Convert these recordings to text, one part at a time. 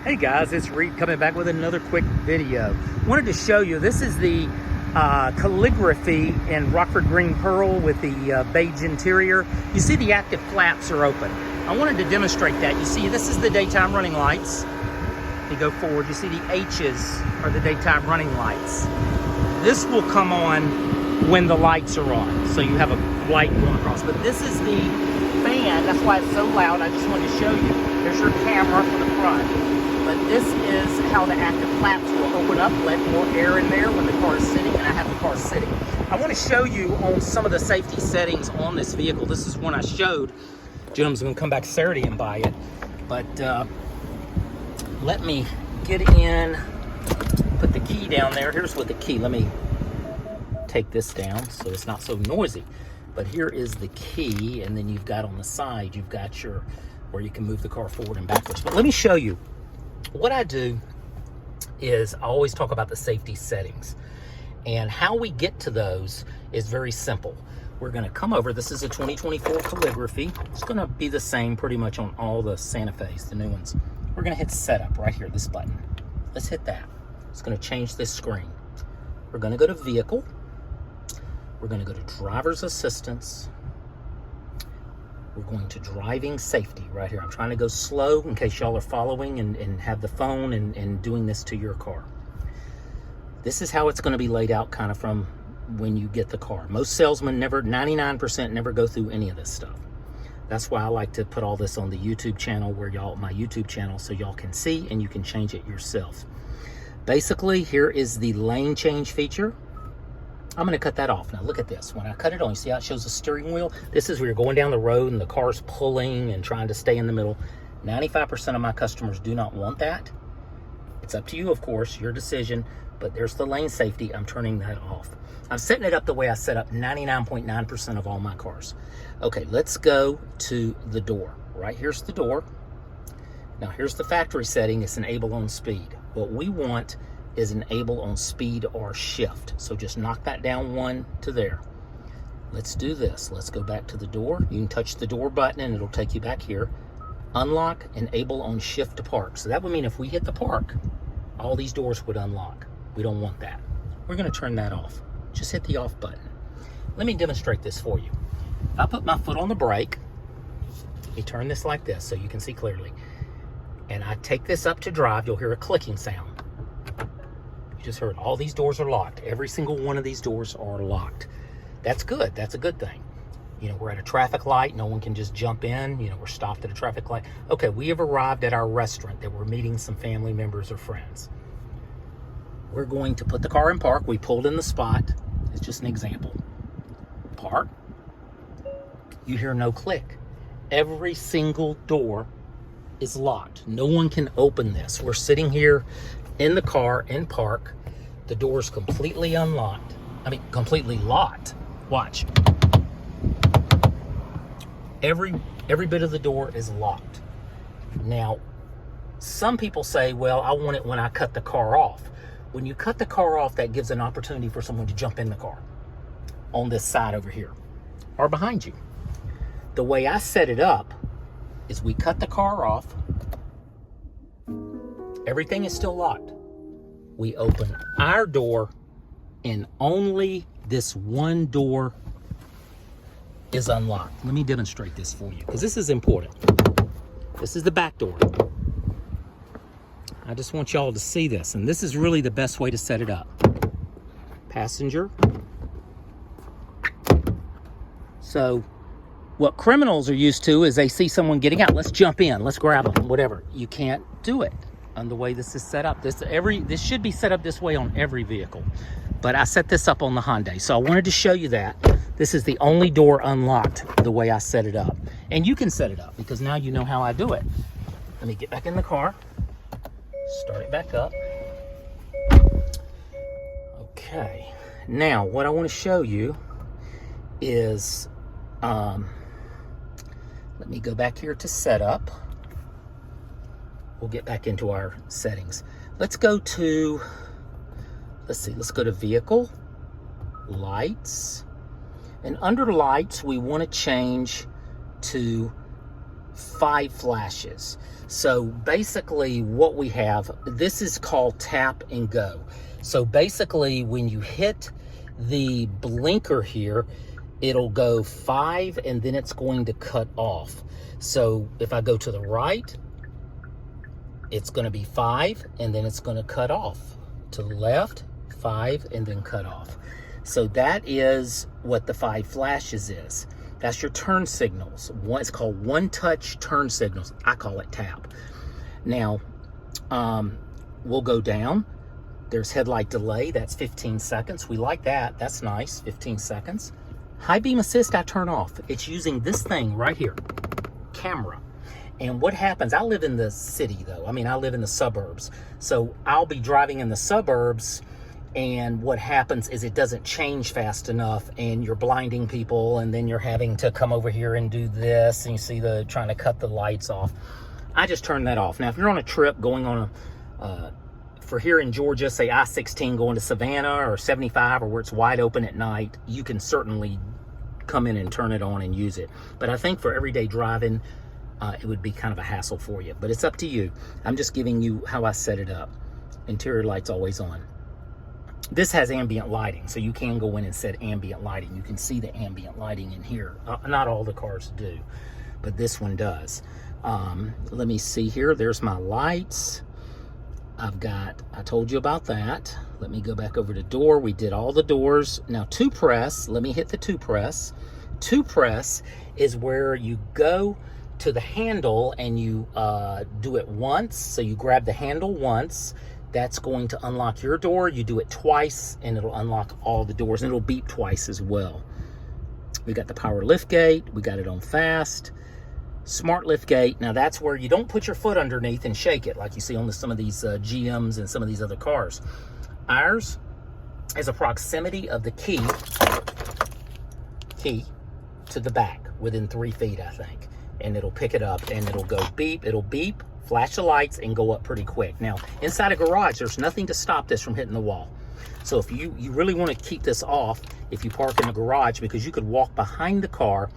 Hey guys, it's Reed coming back with another quick video. Wanted to show you, this is the calligraphy in Rockford Green Pearl with the beige interior. You see the active flaps are open. I wanted to demonstrate that. You see, this is the daytime running lights. You go forward, you see the H's are the daytime running lights. This will come on when the lights are on, so you have a light going across. But this is the fan, that's why it's so loud. I just wanted to show you. There's your camera for the front. But this is how the active flaps will open up, let more air in there when the car is sitting, and I have the car sitting. I want to show you on some of the safety settings on this vehicle. This is one I showed. Gentleman's going to come back Saturday and buy it. But let me get in, put the key down there. Here's with the key. Let me take this down so it's not so noisy. But here is the key, and then you've got on the side, you've got your, where you can move the car forward and backwards. But let me show you. What I do is I always talk about the safety settings, and how we get to those is very simple. We're going to come over. This is a 2024 Calligraphy. It's going to be the same pretty much on all the Santa Fe's, the new ones. We're going to hit setup right here, this button. Let's hit that. It's going to change this screen. We're going to go to vehicle. We're going to go to driver's assistance. We're going to driving safety right here. I'm trying to go slow in case y'all are following and have the phone and doing this to your car. This is how it's going to be laid out kind of from when you get the car. Most salesmen never, 99% never go through any of this stuff. That's why I like to put all this on the YouTube channel, where y'all, my YouTube channel, so y'all can see and you can change it yourself. Basically, here is the lane change feature. I'm going to cut that off. Now look at this. When I cut it on, you see how it shows the steering wheel? This is where you're going down the road and the car's pulling and trying to stay in the middle. 95% of my customers do not want that. It's up to you, of course, your decision, but there's the lane safety. I'm turning that off. I'm setting it up the way I set up 99.9% of all my cars. Okay, let's go to the door. Right here's the door. Now here's the factory setting. It's enable on speed. What we want is enable on speed or shift. So just knock that down one to there. Let's do this. Let's go back to the door. You can touch the door button and it'll take you back here. Unlock, enable on shift to park. So that would mean if we hit the park, all these doors would unlock. We don't want that. We're going to turn that off. Just hit the off button. Let me demonstrate this for you. If I put my foot on the brake, let me turn this like this so you can see clearly, and I take this up to drive, you'll hear a clicking sound. Just heard all these doors are locked. Every single one of these doors are locked. That's good. That's a good thing. You know, we're at a traffic light. No one can just jump in. You know, we're stopped at a traffic light. Okay, we have arrived at our restaurant that we're meeting some family members or friends. We're going to put the car in park. We pulled in the spot. It's just an example. Park. You hear no click. Every single door is locked. No one can open this. We're sitting here in the car in park. The door's completely unlocked. I mean, completely locked. Watch. Every bit of the door is locked. Now, some people say, well, I want it when I cut the car off. When you cut the car off, that gives an opportunity for someone to jump in the car on this side over here or behind you. The way I set it up is we cut the car off. Everything is still locked. We open our door, and only this one door is unlocked. Let me demonstrate this for you, because this is important. This is the back door. I just want y'all to see this, and this is really the best way to set it up. Passenger. So what criminals are used to is they see someone getting out. Let's jump in. Let's grab them. Whatever. You can't do it on the way this is set up. This should be set up this way on every vehicle. But I set this up on the Hyundai. So I wanted to show you that. This is the only door unlocked the way I set it up. And you can set it up because now you know how I do it. Let me get back in the car. Start it back up. Okay. Now what I want to show you is, let me go back here to setup. We'll get back into our settings. Let's go to, let's go to vehicle, lights, and under lights, we want to change to 5 flashes. So basically what we have, this is called tap and go. So basically when you hit the blinker here, it'll go 5 and then it's going to cut off. So if I go to the right, it's going to be 5 and then it's going to cut off. To the left, 5 and then cut off. So that is what the 5 flashes is. That's your turn signals. It's called one-touch turn signals. I call it tap. Now, we'll go down. There's headlight delay. That's 15 seconds. We like that. That's nice. 15 seconds. High beam assist, I turn off. It's using this thing right here, camera. And what happens, I live in the city though. I mean, I live in the suburbs. So I'll be driving in the suburbs, and what happens is it doesn't change fast enough, and you're blinding people, and then you're having to come over here and do this, and you see the trying to cut the lights off. I just turn that off. Now, if you're on a trip going on for here in Georgia, say I-16 going to Savannah or 75, or where it's wide open at night, you can certainly come in and turn it on and use it. But I think for everyday driving, it would be kind of a hassle for you. But it's up to you. I'm just giving you how I set it up. Interior lights always on. This has ambient lighting, so you can go in and set ambient lighting. You can see the ambient lighting in here. Not all the cars do, but this one does. Let me see here. There's my lights. I told you about that. Let me go back over to door. We did all the doors. Now, two press, let me hit the two press. Two press is where you go to the handle and you do it once. So you grab the handle once. That's going to unlock your door. You do it twice and it'll unlock all the doors, and it'll beep twice as well. We got the power lift gate. We got it on fast. Smart lift gate. Now that's where you don't put your foot underneath and shake it like you see on some of these GMs and some of these other cars. Ours is a proximity of the key to the back within 3 feet, I think. And it'll pick it up and it'll go beep. It'll beep, flash the lights, and go up pretty quick. Now, inside a garage, there's nothing to stop this from hitting the wall. So if you really want to keep this off, if you park in the garage, because you could walk behind the car,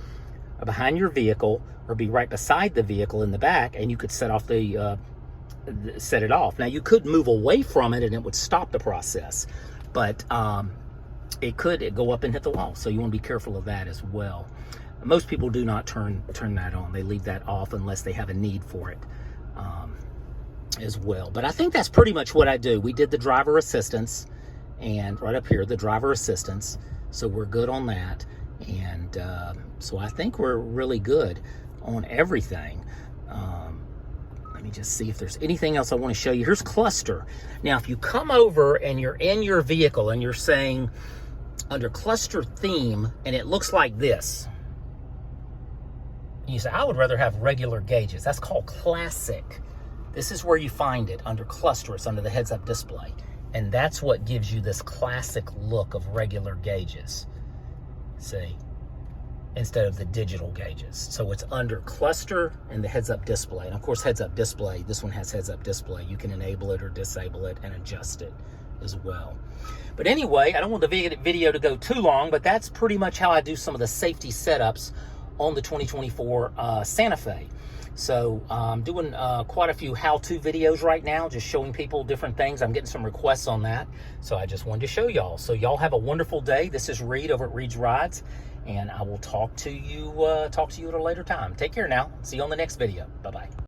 or behind your vehicle, or be right beside the vehicle in the back, and you could set it off. Now, you could move away from it and it would stop the process, but it could go up and hit the wall. So you want to be careful of that as well. Most people do not turn that on. They leave that off unless they have a need for it as well. But I think that's pretty much what I do. We did the driver assistance, and right up here, the driver assistance. So we're good on that. And so I think we're really good on everything. Let me just see if there's anything else I want to show you. Here's cluster. Now, if you come over and you're in your vehicle and you're saying under cluster theme, and it looks like this, you say, I would rather have regular gauges. That's called classic. This is where you find it under cluster. It's under the heads-up display. And that's what gives you this classic look of regular gauges. See? Instead of the digital gauges. So it's under cluster and the heads-up display. And of course, heads-up display, this one has heads-up display. You can enable it or disable it and adjust it as well. But anyway, I don't want the video to go too long, but that's pretty much how I do some of the safety setups on the 2024 Santa Fe. So I'm doing quite a few how-to videos right now, just showing people different things. I'm getting some requests on that, so I just wanted to show y'all. So y'all have a wonderful day. This is Reed over at Reed's Rides, and I will talk to you at a later time. Take care now. See you on the next video. Bye-bye.